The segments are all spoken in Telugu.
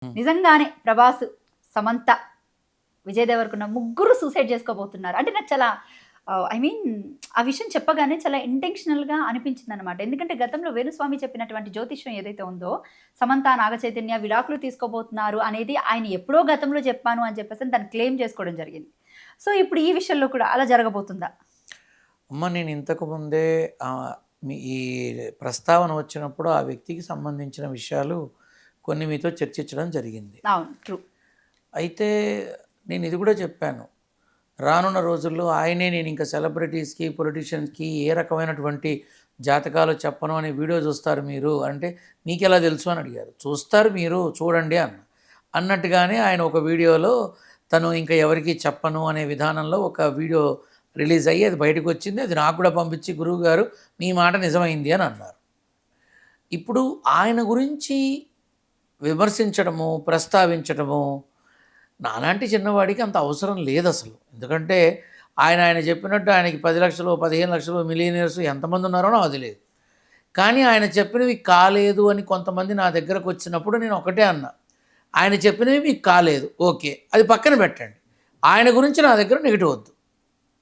హ్మ్. నిజంగానే ప్రభాస్, సమంత, విజయ్ దేవరకొండ ముగ్గురు సూసైడ్ చేసుకోబోతున్నారు. అంటే నాకు చాలా ఐ మీన్ ఆ విషయం చెప్పగానే చాలా ఇంటెన్షనల్‌గా అనిపించిందనమాట. ఎందుకంటే గతంలో వేణుస్వామి చెప్పినటువంటి జ్యోతిష్యం ఏదైతే ఉందో, సమంత, నాగచైతన్య విడాకులు తీసుకోబోతున్నారు అనేది ఆయన ఎప్పుడో గతంలో చెప్పాను అని చెప్పేసని దాన్ని క్లెయిమ్ చేసుకోవడం జరిగింది. సో, ఇప్పుడు ఈ విషయంలో కూడా అలా జరగబోతుందా? అమ్మ నేను ఇంతకు ముందే మీ ఈ ప్రస్తావన వచ్చినప్పుడు ఆ వ్యక్తికి సంబంధించిన విషయాలు కొన్ని మీతో చర్చించడం జరిగింది. అవును. ట్రూ. అయితే నేను ఇది కూడా చెప్పాను. రానున్న రోజుల్లో ఆయనే నేను ఇంకా సెలబ్రిటీస్‌కి, పొలిటీషియన్స్‌కి ఏ రకమైనటువంటి జాతకాలు చెప్పను అనే వీడియో చూస్తారు మీరు అంటే, మీకెలా తెలుసు అని అడిగారు. చూస్తారు మీరు చూడండి అన్నా. అన్నట్టుగానే ఆయన ఒక వీడియోలో తను ఇంకా ఎవరికీ చెప్పను అనే విధానంలో ఒక వీడియో రిలీజ్ అయ్యి అది బయటకొచ్చింది. అది నాకు కూడా పంపించి గురువుగారు మీ మాట నిజమైంది అని అన్నారు. ఇప్పుడు ఆయన గురించి విమర్శించడము, ప్రస్తావించడము నాలాంటి చిన్నవాడికి అంత అవసరం లేదసలు. ఎందుకంటే ఆయన చెప్పినట్టు ఆయనకి 10,00,000, 15,00,000 మిలియనీర్స్ ఎంతమంది ఉన్నారో నాకు తెలీదు. కానీ ఆయన చెప్పినవి కాలేదు అని కొంతమంది నా దగ్గరకొచ్చినప్పుడు నేను ఒకటే అన్నా. ఆయన చెప్పినవి మీకు కాలేదు. ఓకే. అది పక్కన పెట్టండి. ఆయన గురించి నా దగ్గర నెగెటివ్ వద్దు.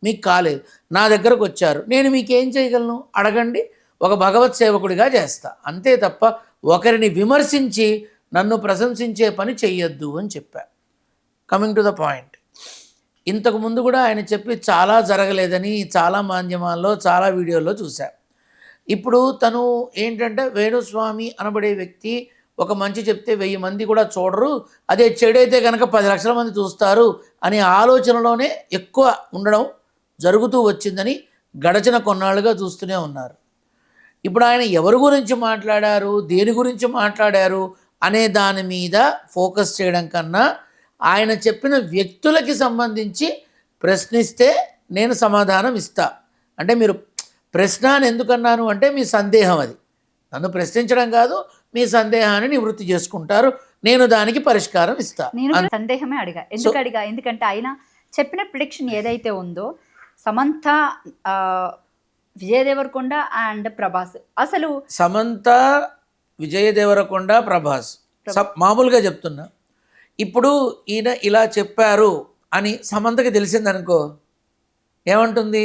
మీకు కాలేదు. నా దగ్గరకొచ్చారు. నేను మీకేం చేయగలను? అడగండి. ఒక భగవత్ సేవకుడిగా చేస్తా. అంతే తప్ప ఒకరిని విమర్శించి నన్ను ప్రశంసించే పని చెయ్యొద్దు అని చెప్పా. Coming to the point. ఇంతకు ముందు కూడా ఆయన చెప్పి చాలా జరగలేదని చాలా మాధ్యమాల్లో, చాలా వీడియోల్లో చూసా. ఇప్పుడు తను ఏంటంటే వేణుస్వామి అనబడే వ్యక్తి ఒక మంచి చెప్తే 1000 మంది కూడా చూడరు. అదే చెడైతే కనుక 10,00,000 మంది చూస్తారు అనే ఆలోచనలోనే ఎక్కువ ఉండడం జరుగుతూ వచ్చిందని గడచిన కొన్నాళ్ళుగా చూస్తూనే ఉన్నారు. ఇప్పుడు ఆయన ఎవరి గురించి మాట్లాడారు, దేని గురించి మాట్లాడారు అనే దాని మీద ఫోకస్ చేయడం కన్నా ఆయన చెప్పిన వ్యక్తులకి సంబంధించి ప్రశ్నిస్తే నేను సమాధానం ఇస్తా. అంటే మీరు ప్రశ్న అని ఎందుకన్నాను అంటే మీ సందేహం అది. నన్ను ప్రశ్నించడం కాదు, మీ సందేహాన్ని నివృత్తి చేసుకుంటారు. నేను దానికి పరిష్కారం ఇస్తా. నేను కూడా సందేహమే అడిగా. ఎందుకంటే ఆయన చెప్పిన ప్రిడిక్షన్ ఏదైతే ఉందో సమంత, విజయ్ దేవరకొండ అండ్ ప్రభాస్. అసలు సమంత, విజయ్ దేవరకొండ, ప్రభాస్ మామూలుగా చెప్తున్నా. ఇప్పుడు ఈయన ఇలా చెప్పారు అని సమంతకి తెలిసిందనుకో ఏమంటుంది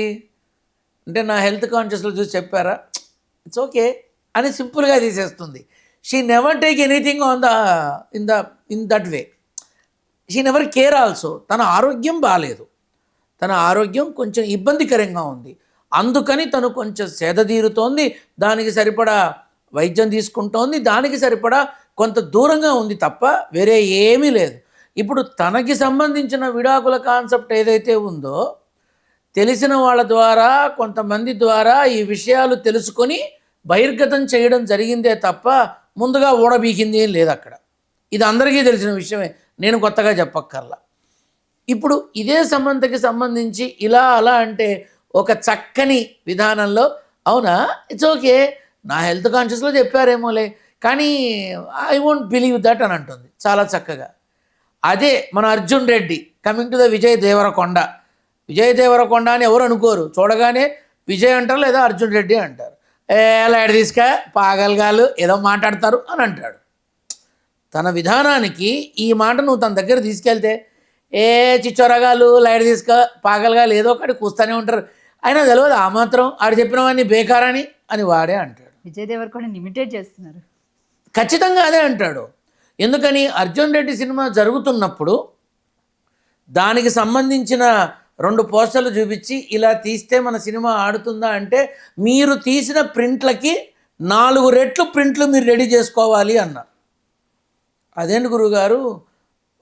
అంటే నా హెల్త్ కాన్షియస్లో చూసి చెప్పారా, ఇట్స్ ఓకే అని సింపుల్గా తీసేస్తుంది. She never take anything on in that way. She never care also. తన ఆరోగ్యం బాగాలేదు, తన ఆరోగ్యం కొంచెం ఇబ్బందికరంగా ఉంది, అందుకని తను కొంచెం సేదతీరుతోంది, దానికి సరిపడా వైద్యం తీసుకుంటోంది, దానికి సరిపడా కొంత దూరంగా ఉంది తప్ప వేరే ఏమీ లేదు. ఇప్పుడు తనకి సంబంధించిన విడాకుల కాన్సెప్ట్ ఏదైతే ఉందో తెలిసిన వాళ్ళ ద్వారా కొంతమంది ద్వారా ఈ విషయాలు తెలుసుకొని బహిర్గతం చేయడం జరిగిందే తప్ప ముందుగా ఊడబీకింది ఏం లేదు అక్కడ. ఇది అందరికీ తెలిసిన విషయమే, నేను కొత్తగా చెప్పక్కర్లా. ఇప్పుడు ఇదే సమంతకి సంబంధించి ఇలా అలా అంటే ఒక చక్కని విధానంలో అవునా ఇట్స్ ఓకే, నా హెల్త్ కాన్షియస్లో చెప్పారేమోలే కానీ ఐ వోంట్ బిలీవ్ దట్ అని అంటుంది చాలా చక్కగా. అదే మన Arjun Reddy coming to the Vijay Devarakonda. Vijay Devarakonda అని ఎవరు అనుకోరు, చూడగానే విజయ్ అంటారు లేదా అర్జున్ రెడ్డి అంటారు. లైట్ తీసుకా పాగల్గాలు ఏదో మాట్లాడతారు అని అంటాడు. తన విధానానికి ఈ మాట నువ్వు తన దగ్గర తీసుకెళ్తే చిచ్చొరగాలు లైట్ తీసుక పాగలగాలు ఏదో ఒకటి కూస్తూనే ఉంటారు. అయినా తెలియదు ఆ మాత్రం ఆడు చెప్పినవన్నీ బేకారని అని వాడే అంటాడు. విజయ్ దేవరకొండ ఇమిటేట్ చేస్తున్నారు. ఖచ్చితంగా అదే అంటాడు. ఎందుకని అర్జున్ రెడ్డి సినిమా జరుగుతున్నప్పుడు దానికి సంబంధించిన 2 పోస్టర్లు చూపించి ఇలా తీస్తే మన సినిమా ఆడుతుందా అంటే మీరు తీసిన ప్రింట్లకి 4 రెట్లు ప్రింట్లు మీరు రెడీ చేసుకోవాలి అన్న. అదేంటి గురువుగారు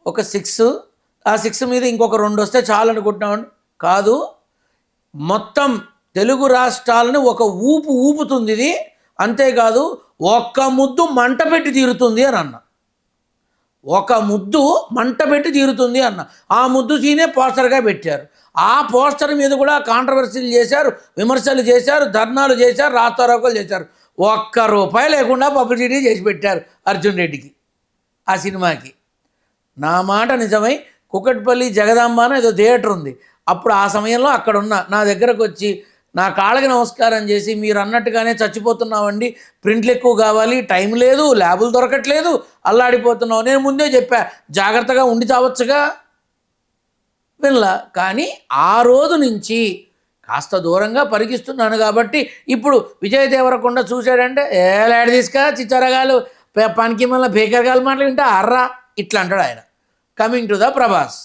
ఒక 6, ఆ 6 మీద ఇంకొక 2 వస్తే చాలు అనుకుంటున్నామండి. కాదు, మొత్తం తెలుగు రాష్ట్రాలను ఒక ఊపుతుంది ఇది. అంతేకాదు ఒక్క ముద్దు మంట పెట్టి తీరుతుంది అని అన్న. ఒక ముద్దు మంట పెట్టి తీరుతుంది అన్న. ఆ ముద్దు సీనే పోస్టర్గా పెట్టారు. ఆ పోస్టర్ మీద కూడా కాంట్రవర్సీలు చేశారు, విమర్శలు చేశారు, ధర్నాలు చేశారు, రాస్తారోకలు చేశారు. ₹1 లేకుండా పబ్లిసిటీ చేసి పెట్టారు అర్జున్ రెడ్డికి ఆ సినిమాకి. నా మాట నిజమై కుకట్పల్లి జగదాంబ అని ఏదో థియేటర్ ఉంది, అప్పుడు ఆ సమయంలో అక్కడ ఉన్న నా దగ్గరకు వచ్చి నా కాళ్ళకి నమస్కారం చేసి మీరు అన్నట్టుగానే చచ్చిపోతున్నామండి, ప్రింట్లు ఎక్కువ కావాలి, టైం లేదు, ల్యాబులు దొరకట్లేదు, అల్లాడిపోతున్నావు. నేను ముందే చెప్పా జాగ్రత్తగా ఉండి చావచ్చుగా, వినలా. కానీ ఆ రోజు నుంచి కాస్త దూరంగా పరిగిస్తున్నాను కాబట్టి ఇప్పుడు విజయ్ దేవరకొండ చూశాడంటే ఏలాడి తీసుకా చిచ్చరగాలు పనికి మళ్ళీ బేకరగాలు మాటలు వింటా అర్రా ఇట్లా అంటాడు ఆయన. కమింగ్ టు ద ప్రభాస్,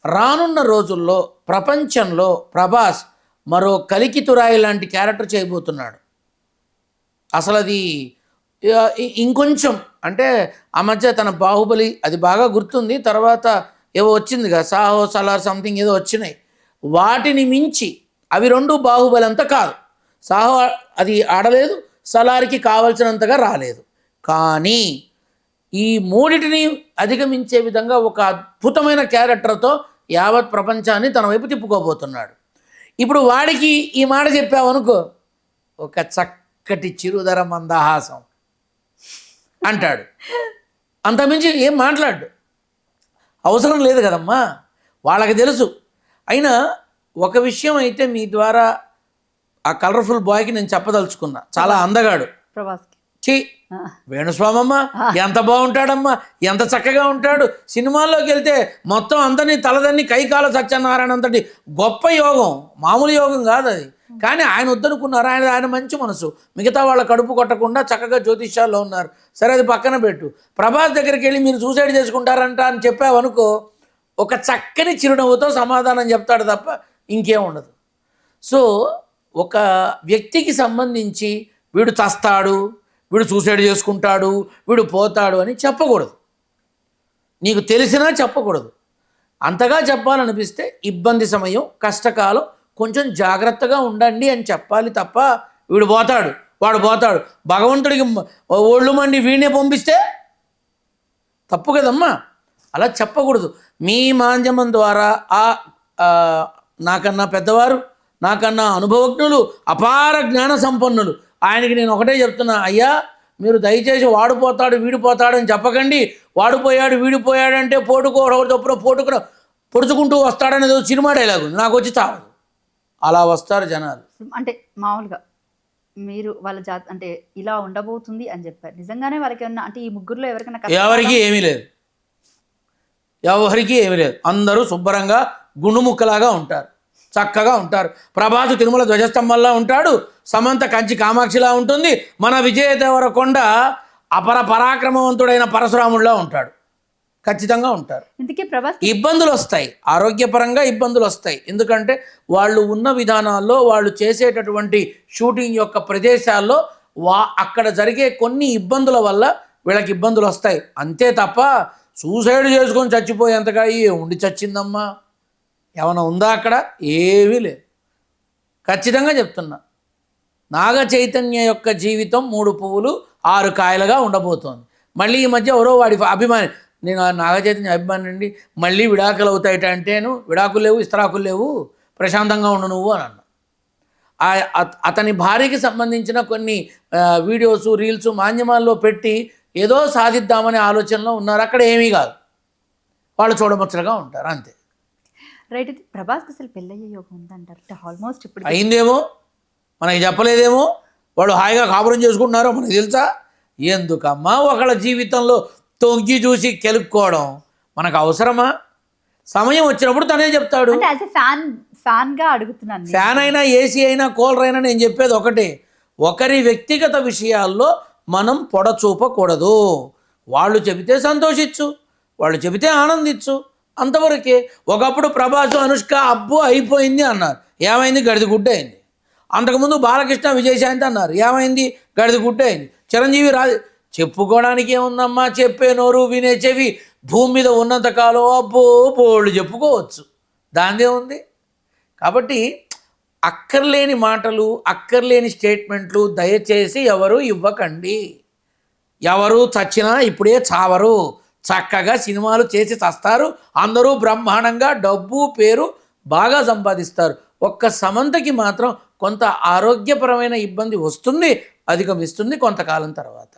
రానున్న రోజుల్లో ప్రపంచంలో ప్రభాస్ మరో కలికితురాయి లాంటి క్యారెక్టర్ చేయబోతున్నాడు. అసలు అది ఇంకొంచెం అంటే ఆ మధ్య తన బాహుబలి అది బాగా గుర్తుంది, తర్వాత ఏవో వచ్చిందిగా సాహో సలార్ సంథింగ్ ఏదో వచ్చినాయి, వాటిని మించి అవి రెండు బాహుబలి అంతా కాదు. సాహో అది ఆడలేదు, సలార్కి కావలసినంతగా రాలేదు, కానీ ఈ మూడిటిని అధిగమించే విధంగా ఒక అద్భుతమైన క్యారెక్టర్తో యావత్ ప్రపంచాన్ని తన వైపు తిప్పుకోబోతున్నాడు. ఇప్పుడు వాడికి ఈ మాట చెప్పావనుకో, ఒక చక్కటి చిరుధర మందహాసం అంటాడు, అంతమించి ఏం మాట్లాడు, అవసరం లేదు కదమ్మా, వాళ్ళకి తెలుసు. అయినా ఒక విషయం అయితే మీ ద్వారా ఆ కలర్ఫుల్ బాయ్కి నేను చెప్పదలుచుకున్నా, చాలా అందగాడు. ప్రభాస్కి చీ వేణుస్వామమ్మ ఎంత బాగుంటాడమ్మా, ఎంత చక్కగా ఉంటాడు. సినిమాల్లోకి వెళ్తే మొత్తం అందరినీ తలదన్ని కైకాల సత్యనారాయణ అంతటి గొప్ప యోగం, మామూలు యోగం కాదు అది. కానీ ఆయన వద్దనుకున్నారు, ఆయన మంచి మనసు, మిగతా వాళ్ళ కడుపు కొట్టకుండా చక్కగా జ్యోతిష్యాల్లో ఉన్నారు. సరే అది పక్కన పెట్టు, ప్రభాస్ దగ్గరికి వెళ్ళి మీరు సూసైడ్ చేసుకుంటారంట అని చెప్పావనుకో, ఒక చక్కని చిరునవ్వుతో సమాధానం చెప్తాడు తప్ప ఇంకేం ఉండదు. సో ఒక వ్యక్తికి సంబంధించి వీడు చస్తాడు, వీడు సూసైడ్ చేసుకుంటాడు, వీడు పోతాడు అని చెప్పకూడదు, నీకు తెలిసినా చెప్పకూడదు. అంతగా చెప్పాలనిపిస్తే ఇబ్బంది సమయం, కష్టకాలం, కొంచెం జాగ్రత్తగా ఉండండి అని చెప్పాలి తప్ప వీడు పోతాడు వాడు పోతాడు భగవంతుడికి ఒళ్ళు మండి వీడినే పంపిస్తే తప్పు కదమ్మా, అలా చెప్పకూడదు. మీ మాధ్యమం ద్వారా నాకన్నా పెద్దవారు, నాకన్నా అనుభవజ్ఞులు, అపార జ్ఞాన సంపన్నులు, ఆయనకి నేను ఒకటే చెప్తున్నా, అయ్యా మీరు దయచేసి వాడిపోతాడు వీడిపోతాడు అని చెప్పకండి. వాడిపోయాడు వీడిపోయాడు అంటే తప్పున పొడుచుకుంటూ వస్తాడనేది సినిమా డైలాగు, నాకు వచ్చి చావదు. అలా వస్తారు జనాలు. అంటే మామూలుగా మీరు వాళ్ళ అంటే ఇలా ఉండబోతుంది అని చెప్పారు, నిజంగానే వాళ్ళకి ఏమన్నా అంటే ఈ ముగ్గురులో ఎవరికైనా? ఎవరికి ఏమీ లేదు, ఎవరికి ఏమీ లేదు, అందరూ శుభ్రంగా గుండుముక్కలాగా ఉంటారు, చక్కగా ఉంటారు. ప్రభాసు తిరుమల ధ్వజస్తంభంలా ఉంటాడు, సమంత కంచి కామాక్షిలా ఉంటుంది, మన విజయ దేవరకొండ అపర పరాక్రమవంతుడైన పరశురాముడిలా ఉంటాడు, ఖచ్చితంగా ఉంటారు. ఇబ్బందులు వస్తాయి, ఆరోగ్యపరంగా ఇబ్బందులు వస్తాయి, ఎందుకంటే వాళ్ళు ఉన్న విధానాల్లో, వాళ్ళు చేసేటటువంటి షూటింగ్ యొక్క ప్రదేశాల్లో అక్కడ జరిగే కొన్ని ఇబ్బందుల వల్ల వీళ్ళకి ఇబ్బందులు వస్తాయి, అంతే తప్ప సూసైడ్ చేసుకొని చచ్చిపోయేంతగా ఉండి చచ్చిందమ్మా ఏమైనా ఉందా అక్కడ? ఏమీ లేదు. ఖచ్చితంగా చెప్తున్నా, నాగ చైతన్య యొక్క జీవితం 3 పువ్వులు 6 కాయలుగా ఉండబోతోంది. మళ్ళీ ఈ మధ్య ఎవరో వాడి అభిమాని, నేను నాగ చైతన్య అభిమాని అండి, మళ్ళీ విడాకులు అవుతాయట అంటేను, విడాకులు లేవు ఇస్తరాకులు లేవు, ప్రశాంతంగా ఉండు నువ్వు అని అన్నా. అతని భార్యకి సంబంధించిన కొన్ని వీడియోస్ రీల్స్ మాధ్యమాల్లో పెట్టి ఏదో సాధిద్దామనే ఆలోచనలో ఉన్నారు, అక్కడ ఏమీ కాదు, వాళ్ళు చూడముచ్చటగా ఉంటారు అంతే. రైట్. ఇది ప్రభాస్కి అసలు పెళ్ళయ్యే యోగం ఉందంటారు, ఆల్మోస్ట్ ఇప్పుడు అయిందేమో, మనకి చెప్పలేదేమో, వాళ్ళు హాయిగా కాపురం చేసుకుంటున్నారో మనకి తెలుసా? ఎందుకమ్మా ఒకళ్ళ జీవితంలో తొంగి చూసి కెలుక్కోవడం మనకు అవసరమా? సమయం వచ్చినప్పుడు తనే చెప్తాడు. ఫ్యాన్గా అడుగుతున్నాను, ఫ్యాన్ అయినా ఏసీ అయినా కూలర్ అయినా నేను చెప్పేది ఒకటే, ఒకరి వ్యక్తిగత విషయాల్లో మనం పొడచూపకూడదు. వాళ్ళు చెబితే సంతోషించు, వాళ్ళు చెబితే ఆనందించు, అంతవరకే. ఒకప్పుడు ప్రభాసు అనుష్క అబ్బు అయిపోయింది అన్నారు, ఏమైంది? గడిదిగుడ్డ అయింది. అంతకుముందు బాలకృష్ణ విజయశాంతి అన్నారు, ఏమైంది? గడిదిగుడ్డ అయింది. చిరంజీవి చెప్పుకోవడానికి ఏముందమ్మా, చెప్పే నోరు వినే చెవి భూమి మీద ఉన్నంతకాలం అబ్బో బోళ్ళు చెప్పుకోవచ్చు, దాందే ఉంది. కాబట్టి అక్కర్లేని మాటలు, అక్కర్లేని స్టేట్మెంట్లు దయచేసి ఎవరు ఇవ్వకండి. ఎవరు చచ్చినా ఇప్పుడే చావరు, చక్కగా సినిమాలు చేసి చస్తారు, అందరూ బ్రహ్మాండంగా డబ్బు పేరు బాగా సంపాదిస్తారు. ఒక్క సమంతకి మాత్రం కొంత ఆరోగ్యపరమైన ఇబ్బంది వస్తుంది, అధిగమిస్తుంది కొంతకాలం తర్వాత.